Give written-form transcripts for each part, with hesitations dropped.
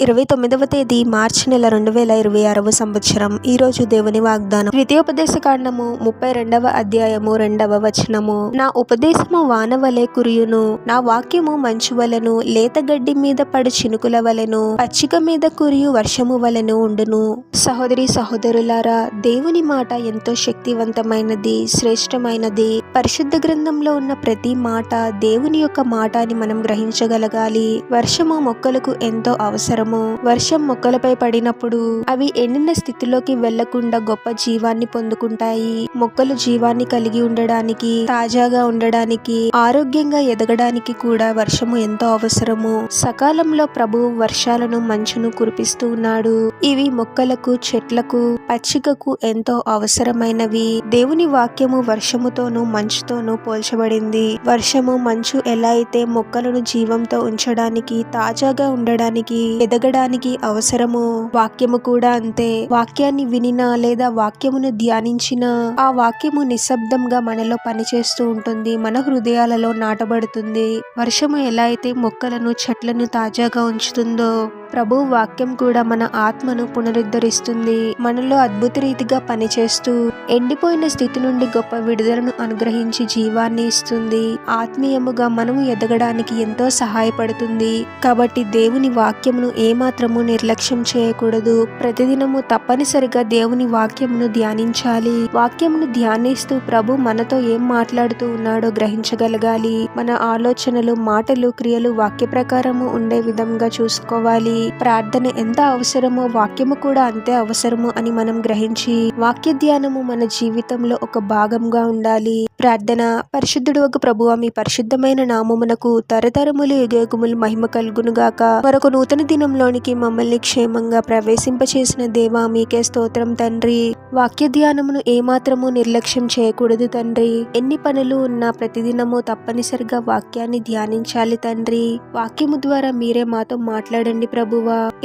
29వ తేదీ మార్చి నెల 2026వ సంవత్సరం. ఈరోజు దేవుని వాగ్దానం ద్వితీయోపదేశ కాండము 32వ అధ్యాయము 2వ వచనము. నా ఉపదేశము వాన వలె కురియును, నా వాక్యము మంచు వలెను, లేత గడ్డి మీద పడు చినుకుల వలెను, పచ్చిక మీద కురియు వర్షము వలెను ఉండును. సహోదరి సహోదరులారా, దేవుని మాట ఎంతో శక్తివంతమైనది, శ్రేష్టమైనది. పరిశుద్ధ గ్రంథంలో ఉన్న ప్రతి మాట దేవుని యొక్క మాట అని మనం గ్రహించగలగాలి. వర్షము మొక్కలకు ఎంతో అవసరము. వర్షం మొక్కలపై పడినప్పుడు అవి ఎండిన స్థితిలోకి వెళ్లకుండా గొప్ప జీవాన్ని పొందుకుంటాయి. మొక్కలు జీవాన్ని కలిగి ఉండడానికి, తాజాగా ఉండడానికి, ఆరోగ్యంగా ఎదగడానికి కూడా వర్షము ఎంతో అవసరము. సకాలంలో ప్రభువు వర్షాలను మంచును కురిపిస్తూ ఉన్నాడు. ఇవి మొక్కలకు, చెట్లకు, పచ్చికకు ఎంతో అవసరమైనవి. దేవుని వాక్యము వర్షముతోనూ మంచుతోనూ పోల్చబడింది. వర్షము, మంచు ఎలా అయితే మొక్కలను జీవంతో ఉంచడానికి, తాజాగా ఉండడానికి, ఎదగడానికి అవసరము, వాక్యము కూడా అంతే. వాక్యాన్ని వినినా లేదా వాక్యమును ధ్యానించినా ఆ వాక్యము నిశ్శబ్దంగా మనలో పనిచేస్తూ ఉంటుంది, మన హృదయాలలో నాటబడుతుంది. వర్షము ఎలా అయితే మొక్కలను, చెట్లను తాజాగా ఉంచుతుందో ప్రభు వాక్యం కూడా మన ఆత్మను పునరుద్ధరిస్తుంది. మనలో అద్భుత రీతిగా పనిచేస్తూ ఎండిపోయిన స్థితి నుండి గొప్ప విడుదలను అనుగ్రహించి జీవాన్ని ఇస్తుంది. ఆత్మీయముగా మనము ఎదగడానికి ఎంతో సహాయపడుతుంది. కాబట్టి దేవుని వాక్యమును ఏమాత్రము నిర్లక్ష్యం చేయకూడదు. ప్రతిదినము తప్పనిసరిగా దేవుని వాక్యమును ధ్యానించాలి. వాక్యమును ధ్యానిస్తూ ప్రభు మనతో ఏం మాట్లాడుతూ ఉన్నాడో గ్రహించగలగాలి. మన ఆలోచనలు, మాటలు, క్రియలు వాక్య ప్రకారము ఉండే విధంగా చూసుకోవాలి. ప్రార్థన ఎంత అవసరమో వాక్యము కూడా అంతే అవసరము అని మనం గ్రహించి వాక్య ధ్యానము మన జీవితంలో ఒక భాగంగా ఉండాలి. ప్రార్థన. పరిశుద్ధుడు ఒక ప్రభువా, మీ పరిశుద్ధమైన నామమునకు తరతరములు యుగయుగములు మహిమ కలుగును గాక. మరొక నూతన దినంలోనికి మమ్మల్ని క్షేమంగా ప్రవేశింపచేసిన దేవా, మీకే స్తోత్రం తండ్రి. వాక్య ధ్యానమును ఏమాత్రము నిర్లక్ష్యం చేయకూడదు తండ్రి. ఎన్ని పనులు ఉన్నా ప్రతిదినము తప్పనిసరిగా వాక్యాన్ని ధ్యానించాలి తండ్రి. వాక్యము ద్వారా మీరే మాతో మాట్లాడండి ప్రభువా.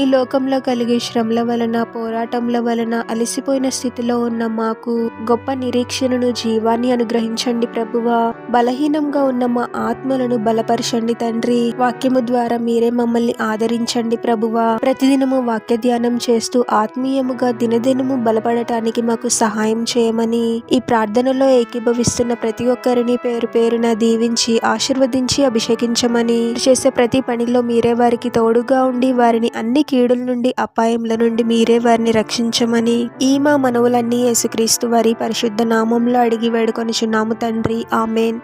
ఈ లోకంలో కలిగే శ్రమల వలన, పోరాటంల వలన అలసిపోయిన స్థితిలో ఉన్న మాకు గొప్ప నిరీక్షణను, జీవాన్ని అనుగ్రహించండి ప్రభువా. బలహీనంగా ఉన్న మా ఆత్మలను బలపరచండి తండ్రి. వాక్యము ద్వారా మీరే మమ్మల్ని ఆదరించండి ప్రభువా. ప్రతిదినము వాక్య ధ్యానం చేస్తూ ఆత్మీయముగా దినదినము బలపడటానికి మాకు సహాయం చేయమని, ఈ ప్రార్థనలో ఏకీభవిస్తున్న ప్రతి ఒక్కరిని పేరు పేరున దీవించి ఆశీర్వదించి అభిషేకించమని, చేసే ప్రతి పనిలో మీరే వారికి తోడుగా ఉండి వారిని అన్ని కీడుల నుండి, అపాయముల నుండి మీరే వారిని రక్షించమని ఈ మా మనవులన్నీ యేసుక్రీస్తు వారి పరిశుద్ధ నామంలో అడిగి వేడుకొనుచున్నాము తండ్రి. ఆమేన్.